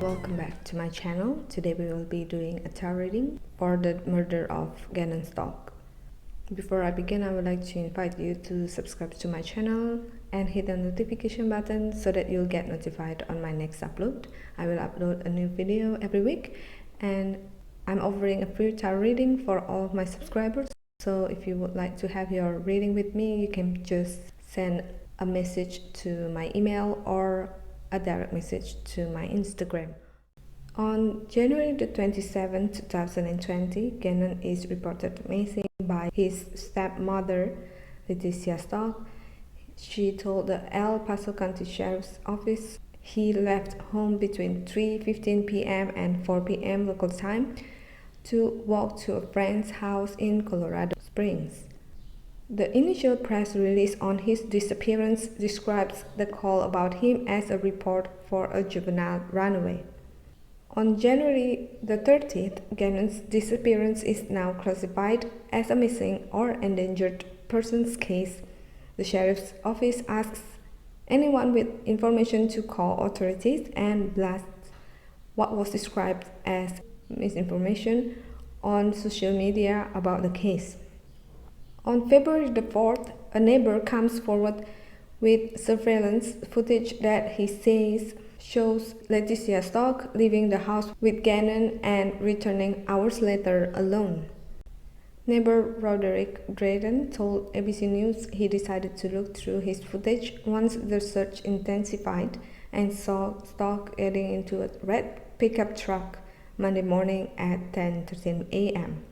Welcome back to my channel. Today we will be doing a tarot reading for the murder of Gannon Stauch. Before I begin, I would like to invite you to subscribe to my channel and hit the notification button so that you'll get notified on my next upload. I will upload a new video every week, and I'm offering a free tarot reading for all of my subscribers. So if you would like to have your reading with me, you can just send a message to my email or a direct message to my Instagram. On January the 27th, 2020, Gannon is reported missing by his stepmother, Letecia Stauch. She told the El Paso County Sheriff's Office he left home between 3:15 p.m. and 4 p.m. local time to walk to a friend's house in Colorado Springs. The initial press release on his disappearance describes the call about him as a report for a juvenile runaway. On January the 30th, Gannon's disappearance is now classified as a missing or endangered persons case. The sheriff's office asks anyone with information to call authorities and blast what was described as misinformation on social media about the case. On February the 4th, a neighbor comes forward with surveillance footage that he says shows Letecia Stauch leaving the house with Gannon and returning hours later alone. Neighbor Roderick Drayden told ABC News he decided to look through his footage once the search intensified and saw Stauch getting into a red pickup truck Monday morning at 10:13 a.m.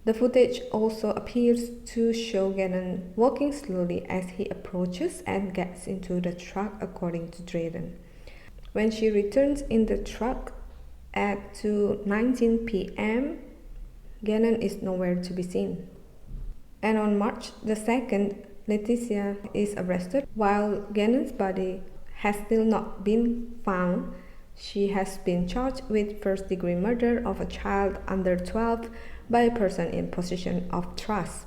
The footage also appears to show Gannon walking slowly as he approaches and gets into the truck, according to Drayden. When she returns in the truck at 2:19 p.m., Gannon is nowhere to be seen. And on March the 2nd, Letecia is arrested. While Gannon's body has still not been found, she has been charged with first-degree murder of a child under 12 by a person in possession of trust,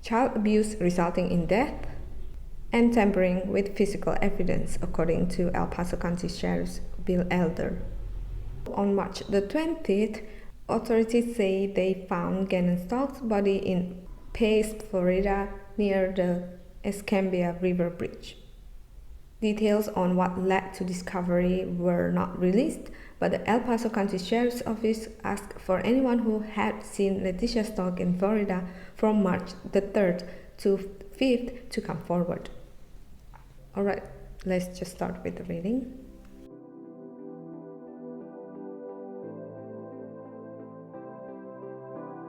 child abuse resulting in death, and tampering with physical evidence, according to El Paso County Sheriff Bill Elder. On March the 20th, authorities say they found Gannon Stauch's body in Paso, Florida, near the Escambia River Bridge. Details on what led to discovery were not released, but the El Paso County Sheriff's Office asked for anyone who had seen Letecia Stauch in Florida from March the 3rd to 5th to come forward. Alright, let's just start with the reading.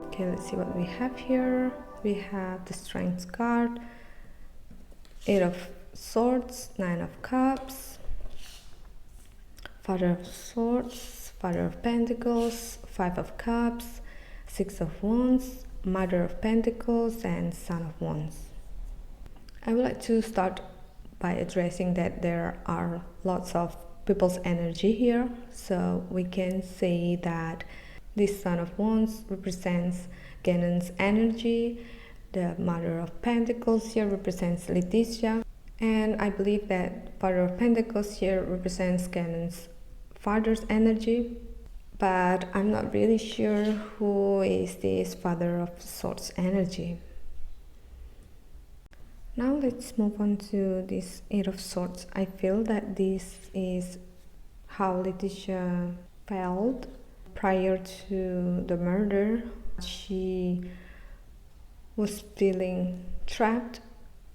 Okay, let's see what we have here. We have the Strength card, 8 of Swords, 9 of Cups, Father of Swords, Father of Pentacles, 5 of Cups, 6 of Wands, Mother of Pentacles, and Son of Wands. I would like to start by addressing that there are lots of people's energy here. So we can say that this Son of Wands represents Gannon's energy, the Mother of Pentacles here represents Letecia, and I believe that Father of Pentacles here represents Gannon's father's energy, but I'm not really sure who is this Father of Swords energy. Now let's move on to this 8 of Swords. I feel that this is how Letecia felt prior to the murder. She was feeling trapped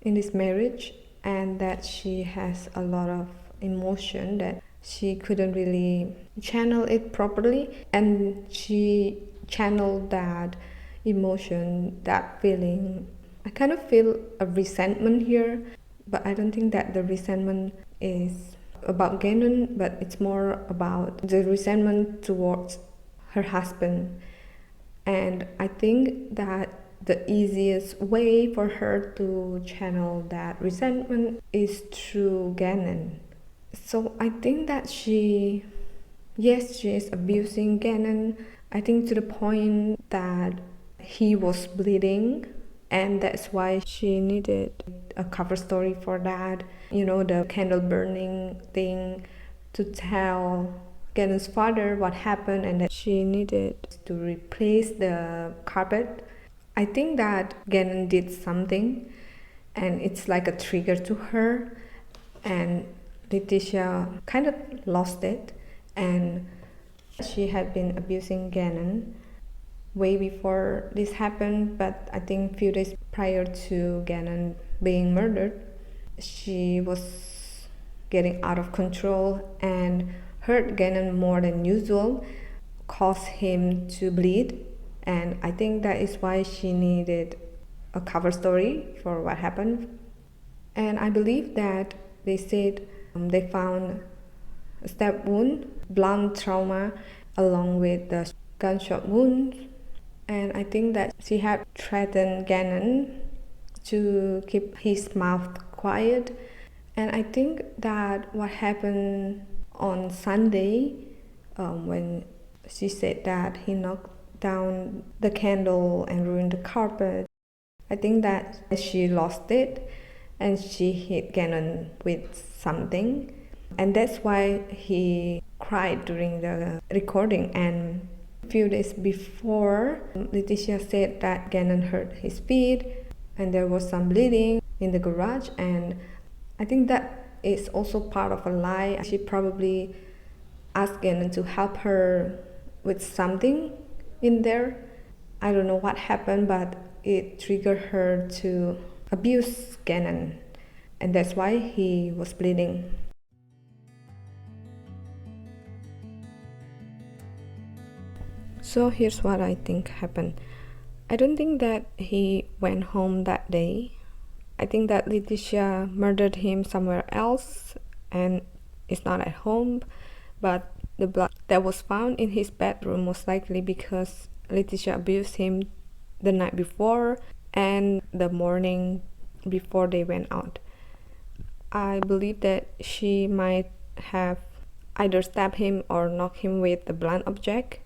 in this marriage, and that she has a lot of emotion that she couldn't really channel it properly, and she channeled that emotion, that feeling. I kind of feel a resentment here, but I don't think that the resentment is about Gannon, but it's more about the resentment towards her husband. And I think that the easiest way for her to channel that resentment is through Gannon. So I think that she is abusing Gannon. I think to the point that he was bleeding, and that's why she needed a cover story for that. You know, the candle burning thing to tell Gannon's father what happened and that she needed to replace the carpet. I think that Gannon did something and it's like a trigger to her, and Letecia kind of lost it, and she had been abusing Gannon way before this happened, but I think a few days prior to Gannon being murdered, she was getting out of control and hurt Gannon more than usual, caused him to bleed, and I think that is why she needed a cover story for what happened. And I believe that they said they found a stab wound, blunt trauma, along with the gunshot wounds. And I think that she had threatened Gannon to keep his mouth quiet. And I think that what happened on Sunday, when she said that he knocked down the candle and ruined the carpet, I think that she lost it and she hit Gannon with something. And that's why he cried during the recording. And a few days before, Letecia said that Gannon hurt his feet and there was some bleeding in the garage. And I think that is also part of a lie. She probably asked Gannon to help her with something in there. I don't know what happened, but it triggered her to abuse Gannon, and that's why he was bleeding. So here's what I think happened. I don't think that he went home that day. I think that Letecia murdered him somewhere else and is not at home, but the blood that was found in his bedroom was likely because Letecia abused him the night before and the morning before they went out. I believe that she might have either stabbed him or knocked him with a blunt object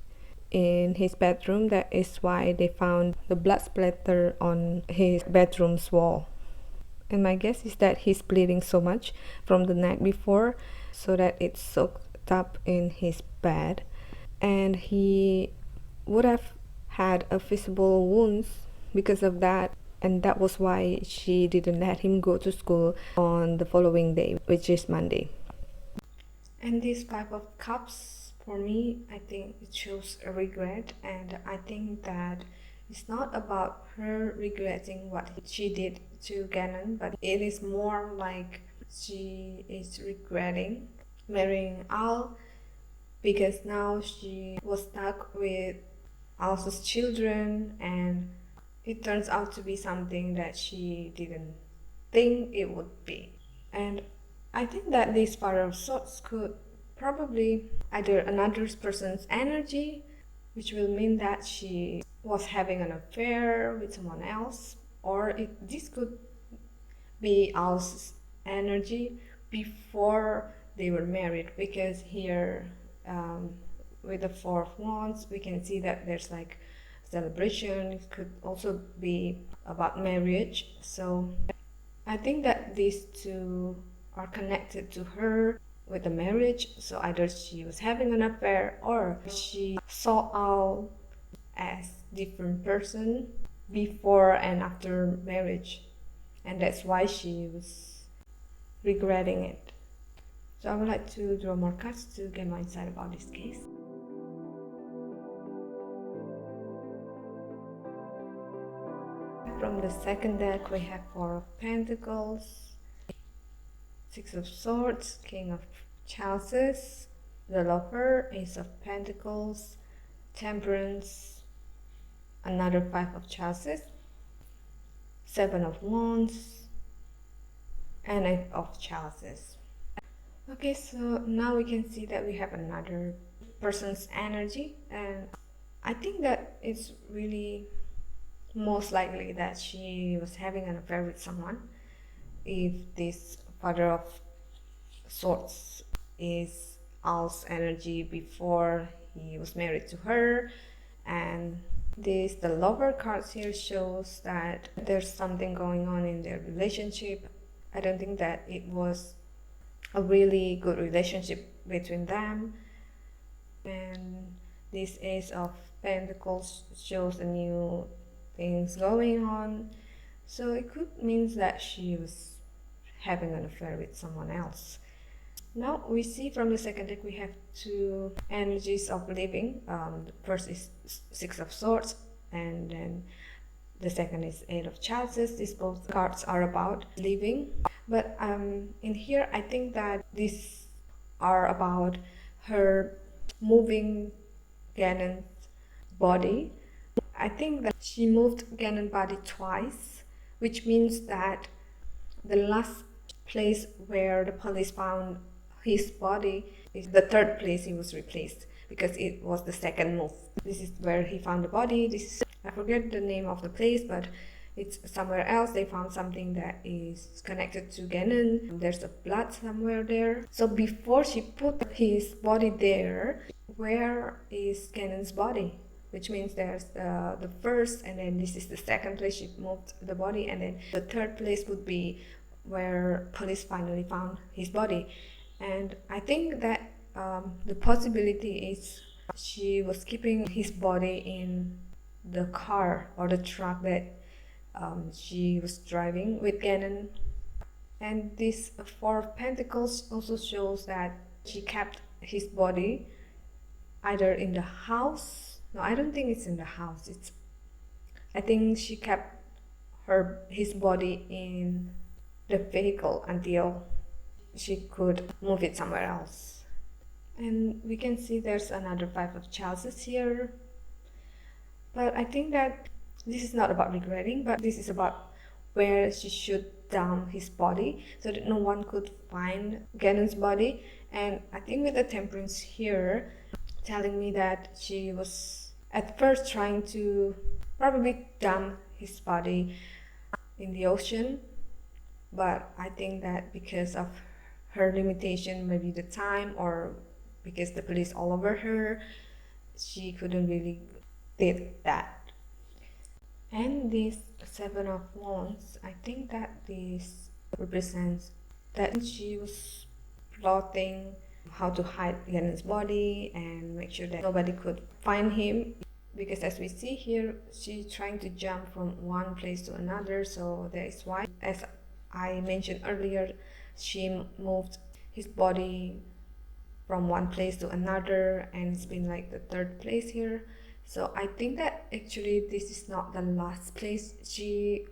in his bedroom. That is why they found the blood splatter on his bedroom's wall. And my guess is that he's bleeding so much from the night before so that it soaked up in his bed, and he would have had a visible wounds because of that, and that was why she didn't let him go to school on the following day, which is Monday. And this 5 of Cups, for me, I think it shows a regret, and I think that it's not about her regretting what she did to Gannon, but it is more like she is regretting marrying Al because now she was stuck with Al's children, and it turns out to be something that she didn't think it would be. And I think that this Father of Swords could probably either another person's energy, which will mean that she was having an affair with someone else, or this could be Al's energy before they were married, because here with the Four of Wands we can see that there's like celebration. It could also be about marriage, so I think that these two are connected to her with the marriage. So either she was having an affair or she saw Al as different person before and after marriage, and that's why she was regretting it. So I would like to draw more cards to get more insight about this case. From the second deck we have Four of Pentacles, Six of Swords, King of Chalices, the Lover, Ace of Pentacles, Temperance, another Five of Chalices, Seven of Wands, and Eight of Chalices. Okay, so now we can see that we have another person's energy, and I think that it's really most likely that she was having an affair with someone. If this Father of Swords is Al's energy before he was married to her, and the Lover cards here shows that there's something going on in their relationship. I don't think that it was a really good relationship between them. And this Ace of Pentacles shows a new things going on. So it could mean that she was having an affair with someone else. Now we see from the second deck we have two energies of living. The first is Six of Swords, and then the second is Eight of Chalices. These both cards are about living, but in here I think that these are about her moving Gannon's body. I think that she moved Gannon's body twice, which means that the last place where the police found his body is the third place he was replaced, because it was the second move. This is where he found the body. I forget the name of the place, but it's somewhere else. They found something that is connected to Gannon. There's a blood somewhere there. So before she put his body there, where is Gannon's body? Which means there's the first, and then this is the second place she moved the body, and then the third place would be where police finally found his body. And I think that the possibility is she was keeping his body in the car or the truck that she was driving with Gannon. And this Four of Pentacles also shows that she kept his body either in the house. No, I don't think it's in the house. I think she kept his body in the vehicle until she could move it somewhere else. And we can see there's another Five of Chalices here. But I think that this is not about regretting, but this is about where she should dump his body so that no one could find Gannon's body. And I think with the Temperance here telling me that she was at first trying to probably dump his body in the ocean, but I think that because of her limitation, maybe the time, or because the police all over her, she couldn't really did that. And this Seven of Wands, I think that this represents that she was plotting how to hide Gannon's body and make sure that nobody could find him, because as we see here, she's trying to jump from one place to another. So that is why, as I mentioned earlier, she moved his body from one place to another, and it's been like the third place here. So I think that actually this is not the last place she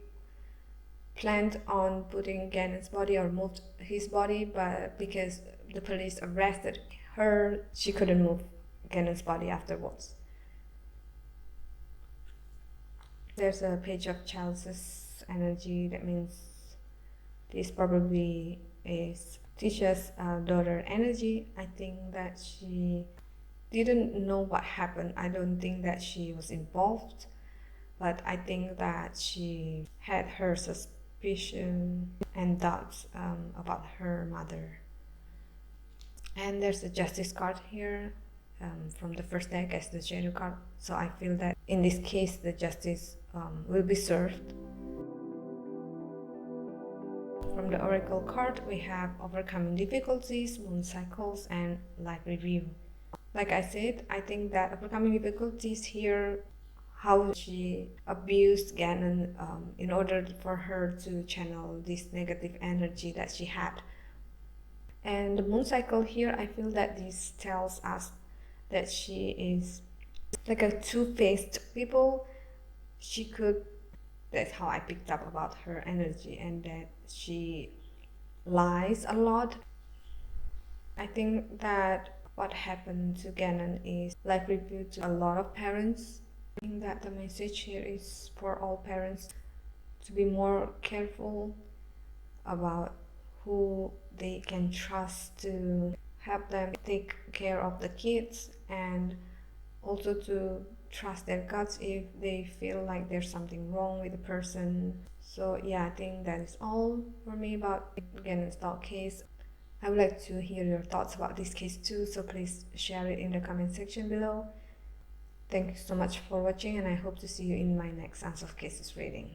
planned on putting Gannon's body or moved his body, but because the police arrested her, she couldn't move Gannon's body afterwards. There's a Page of Chalices energy. That means this probably is Letecia's daughter energy. I think that she didn't know what happened. I don't think that she was involved, but I think that she had her suspicion and doubts about her mother. And there's a Justice card here from the first deck as the shadow card. So I feel that in this case the justice will be served. From the Oracle card, we have Overcoming Difficulties, Moon Cycles, and Life Review. Like I said, I think that overcoming difficulties here, how she abused Gannon in order for her to channel this negative energy that she had. And the Moon Cycle here, I feel that this tells us that she is like a two-faced people. That's how I picked up about her energy, and that she lies a lot. I think that what happened to Gannon is life review to a lot of parents. I think that the message here is for all parents to be more careful about who they can trust to help them take care of the kids, and also to trust their guts if they feel like there's something wrong with the person. So yeah, I think that is all for me about Gannon Stauch case. I would like to hear your thoughts about this case too, so please share it in the comment section below. Thank you so much for watching, and I hope to see you in my next Answer of Cases reading.